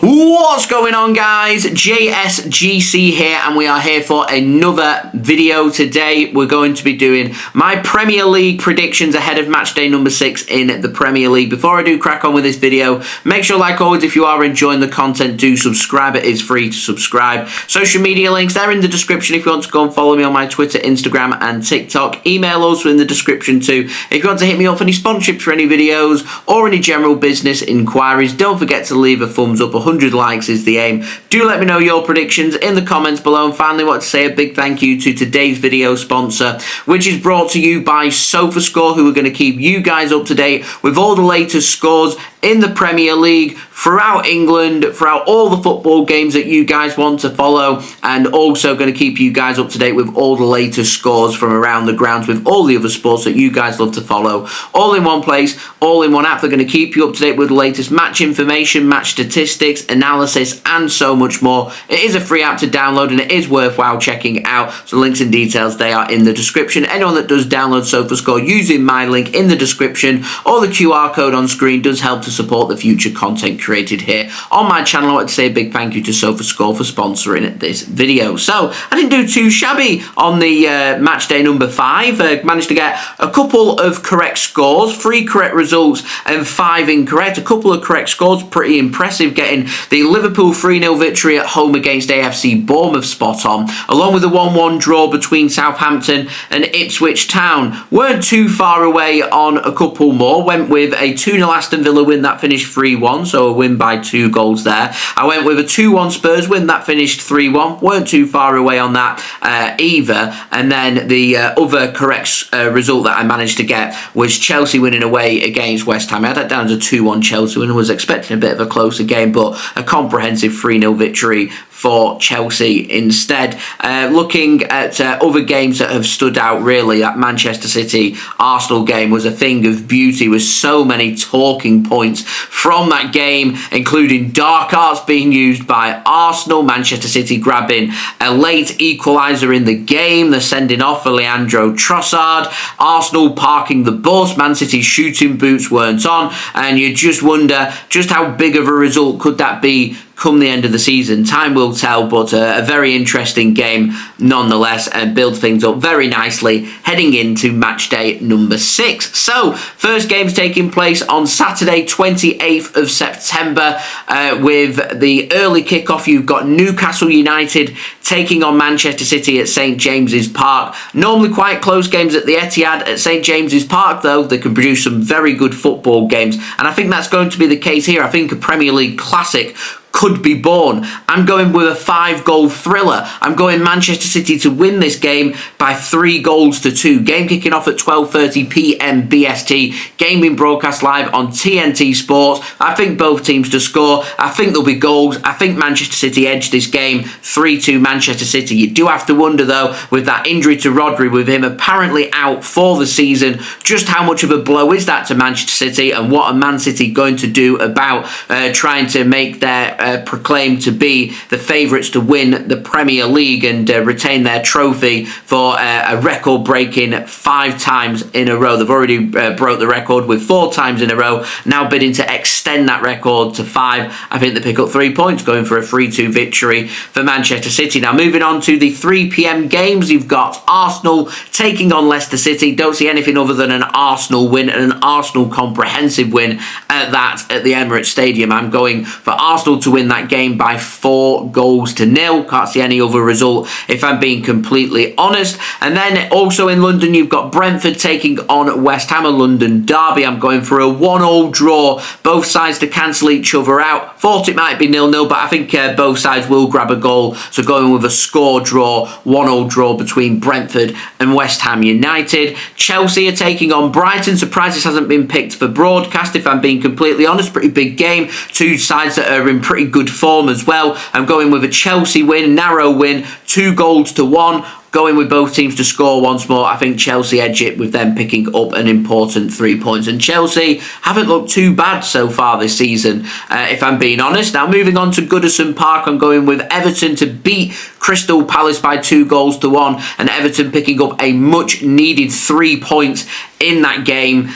What's going on, guys? JSGC here, and we are here for another video. Today we're going to be doing my Premier League predictions ahead of match day number 6 in the Premier League. Before I do crack on with this video, make sure, like always, if you are enjoying the content, do subscribe. It is free to subscribe. Social media links, they're in the description if you want to go and follow me on my Twitter, Instagram and TikTok. Email also in the description too. If you want to hit me up for any sponsorships for any videos or any general business inquiries, don't forget to leave a thumbs up. 100 likes is the aim. Do let me know your predictions in the comments below. And finally, I want to say a big thank you to today's video sponsor, which is brought to you by SofaScore, who are going to keep you guys up to date with all the latest scores in the Premier League, throughout England, throughout all the football games that you guys want to follow, and also going to keep you guys up to date with all the latest scores from around the grounds with all the other sports that you guys love to follow. All in one place, all in one app. They're going to keep you up to date with the latest match information, match statistics, analysis, and so much more. It is a free app to download, and it is worthwhile checking out. So links and details, they are in the description. Anyone that does download SofaScore using my link in the description or the QR code on screen does help to support the future content created here on my channel. I want to say a big thank you to SofaScore for sponsoring this video. So I didn't do too shabby on the match day number 5. Managed to get a couple of correct scores, 3 correct results and 5 incorrect. A couple of correct scores, pretty impressive, getting the Liverpool 3-0 victory at home against AFC Bournemouth spot on, along with a 1-1 draw between Southampton and Ipswich Town. Weren't too far away on a couple more. Went with a 2-0 Aston Villa win that finished 3-1, so a win by 2 goals there. I went with a 2-1 Spurs win that finished 3-1. Weren't too far away on that either. And then the other correct result that I managed to get was Chelsea winning away against West Ham. I had that down as a 2-1 Chelsea win and was expecting a bit of a closer game, but a comprehensive 3-0 victory for Chelsea instead. Looking at other games that have stood out, really, that Manchester City-Arsenal game was a thing of beauty, with so many talking points from that game, including dark arts being used by Arsenal, Manchester City grabbing a late equaliser in the game, the sending off for Leandro Trossard, Arsenal parking the bus, Man City's shooting boots weren't on, and you just wonder just how big of a result could that be come the end of the season. Time will tell, but a very interesting game nonetheless, and build things up very nicely heading into match day number 6. So, first game's taking place on Saturday, 28th of September, with the early kickoff. You've got Newcastle United taking on Manchester City at St James's Park. Normally quite close games at the Etihad. At St James's Park, though, they can produce some very good football games, and I think that's going to be the case here. I think a Premier League classic could be born. I'm going with a 5-goal thriller. I'm going Manchester City to win this game by 3-2. Game kicking off at 12:30 p.m. BST. Game being broadcast live on TNT Sports. I think both teams to score. I think there'll be goals. I think Manchester City edge this game 3-2 Manchester City. You do have to wonder, though, with that injury to Rodri, with him apparently out for the season, just how much of a blow is that to Manchester City, and what are Man City going to do about trying to make their proclaimed to be the favourites to win the Premier League and retain their trophy for a record-breaking 5 times in a row. They've already broke the record with 4 times in a row, now bidding to extend that record to 5. I think they pick up 3 points, going for a 3-2 victory for Manchester City. Now, moving on to the 3 p.m. games, you've got Arsenal taking on Leicester City. Don't see anything other than an Arsenal win, and an Arsenal comprehensive win at that, at the Emirates Stadium. I'm going for Arsenal to win that game by 4-0. Can't see any other result, if I'm being completely honest. And then also in London, you've got Brentford taking on West Ham, a London derby. I'm going for a 1-1 draw. Both sides to cancel each other out. Thought it might be 0-0, but I think both sides will grab a goal. So going with a score draw, 1-1 draw between Brentford and West Ham United. Chelsea are taking on Brighton. Surprised this hasn't been picked for broadcast, if I'm being completely honest. Pretty big game. Two sides that are in pretty good form as well. I'm going with a Chelsea win, narrow win, 2-1. going with both teams to score once more. I think Chelsea edge it with them picking up an important 3 points. And Chelsea haven't looked too bad so far this season, if I'm being honest. Now, moving on to Goodison Park, I'm going with Everton to beat Crystal Palace by 2-1, and Everton picking up a much-needed 3 points in that game.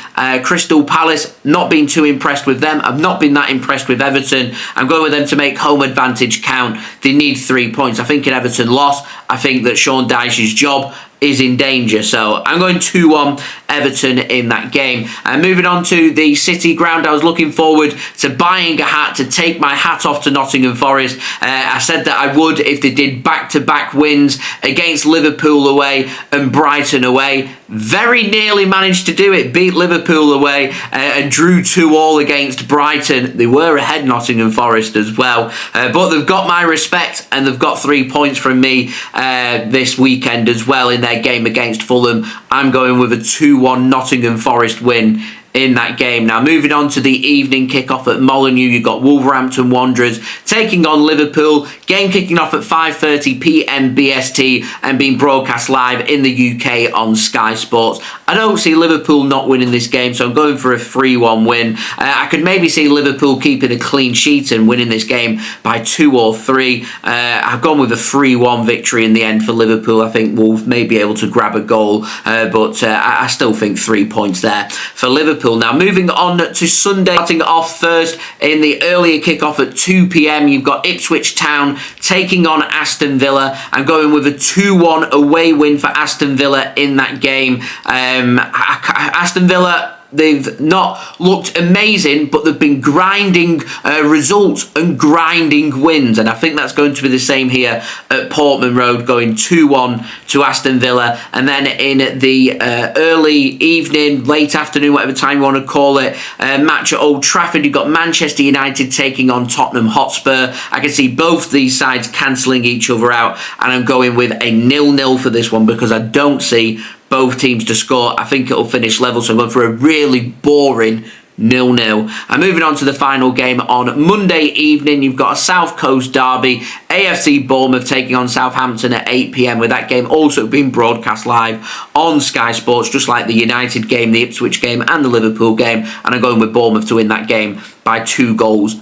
Crystal Palace, not been too impressed with them. I've not been that impressed with Everton. I'm going with them to make home advantage count. They need 3 points. I think an Everton loss, I think that Sean Dyche's job is in danger. So I'm going 2-1 Everton in that game. And moving on to the City ground, I was looking forward to buying a hat, to take my hat off to Nottingham Forest. I said that I would if they did back-to-back wins against Liverpool away and Brighton away. Very nearly managed to do it, beat Liverpool away and drew 2-2 against Brighton. They were ahead, Nottingham Forest, as well. But they've got my respect and they've got 3 points from me this weekend as well in their game against Fulham. I'm going with a 2-1 Nottingham Forest win in that game. Now, moving on to the evening kickoff at Molineux, you've got Wolverhampton Wanderers taking on Liverpool. Game kicking off at 5:30 p.m. BST and being broadcast live in the UK on Sky Sports. I don't see Liverpool not winning this game, so I'm going for a 3-1 win. I could maybe see Liverpool keeping a clean sheet and winning this game by 2 or 3. I've gone with a 3-1 victory in the end for Liverpool. I think Wolves may be able to grab a goal, but I still think 3 points there for Liverpool. Now, moving on to Sunday, starting off first in the earlier kickoff at 2 p.m, you've got Ipswich Town taking on Aston Villa. I'm going with a 2-1 away win for Aston Villa in that game. Aston Villa, they've not looked amazing, but they've been grinding results and grinding wins. And I think that's going to be the same here at Portman Road, going 2-1 to Aston Villa. And then in the early evening, late afternoon, whatever time you want to call it, match at Old Trafford, you've got Manchester United taking on Tottenham Hotspur. I can see both these sides cancelling each other out. And I'm going with a 0-0 for this one because I don't see both teams to score. I think it'll finish level, so I'm going for a really boring 0-0. And moving on to the final game on Monday evening, you've got a South Coast derby, AFC Bournemouth taking on Southampton at 8 p.m, with that game also being broadcast live on Sky Sports, just like the United game, the Ipswich game and the Liverpool game. And I'm going with Bournemouth to win that game by 2-0.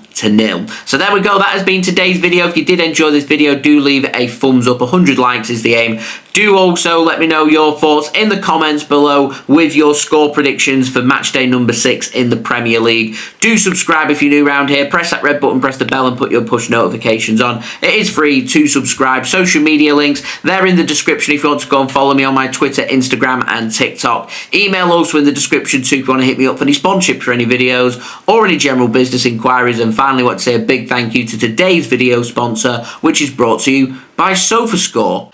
So there we go. That has been today's video. If you did enjoy this video, do leave a thumbs up. 100 likes is the aim. Do also let me know your thoughts in the comments below with your score predictions for matchday number 6 in the Premier League. Do subscribe if you're new around here. Press that red button, press the bell and put your push notifications on. It is free to subscribe. Social media links, they're in the description if you want to go and follow me on my Twitter, Instagram and TikTok. Email also in the description too if you want to hit me up for any sponsorship for any videos or any general business inquiries. And finally, I want to say a big thank you to today's video sponsor, which is brought to you by SofaScore.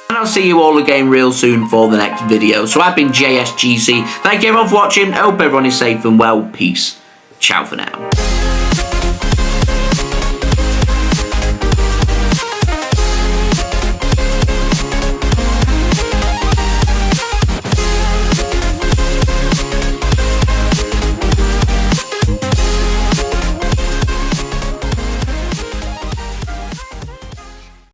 I'll see you all again real soon for the next video. So I've been JSGC. Thank you everyone for watching. I hope everyone is safe and well. Peace. Ciao for now.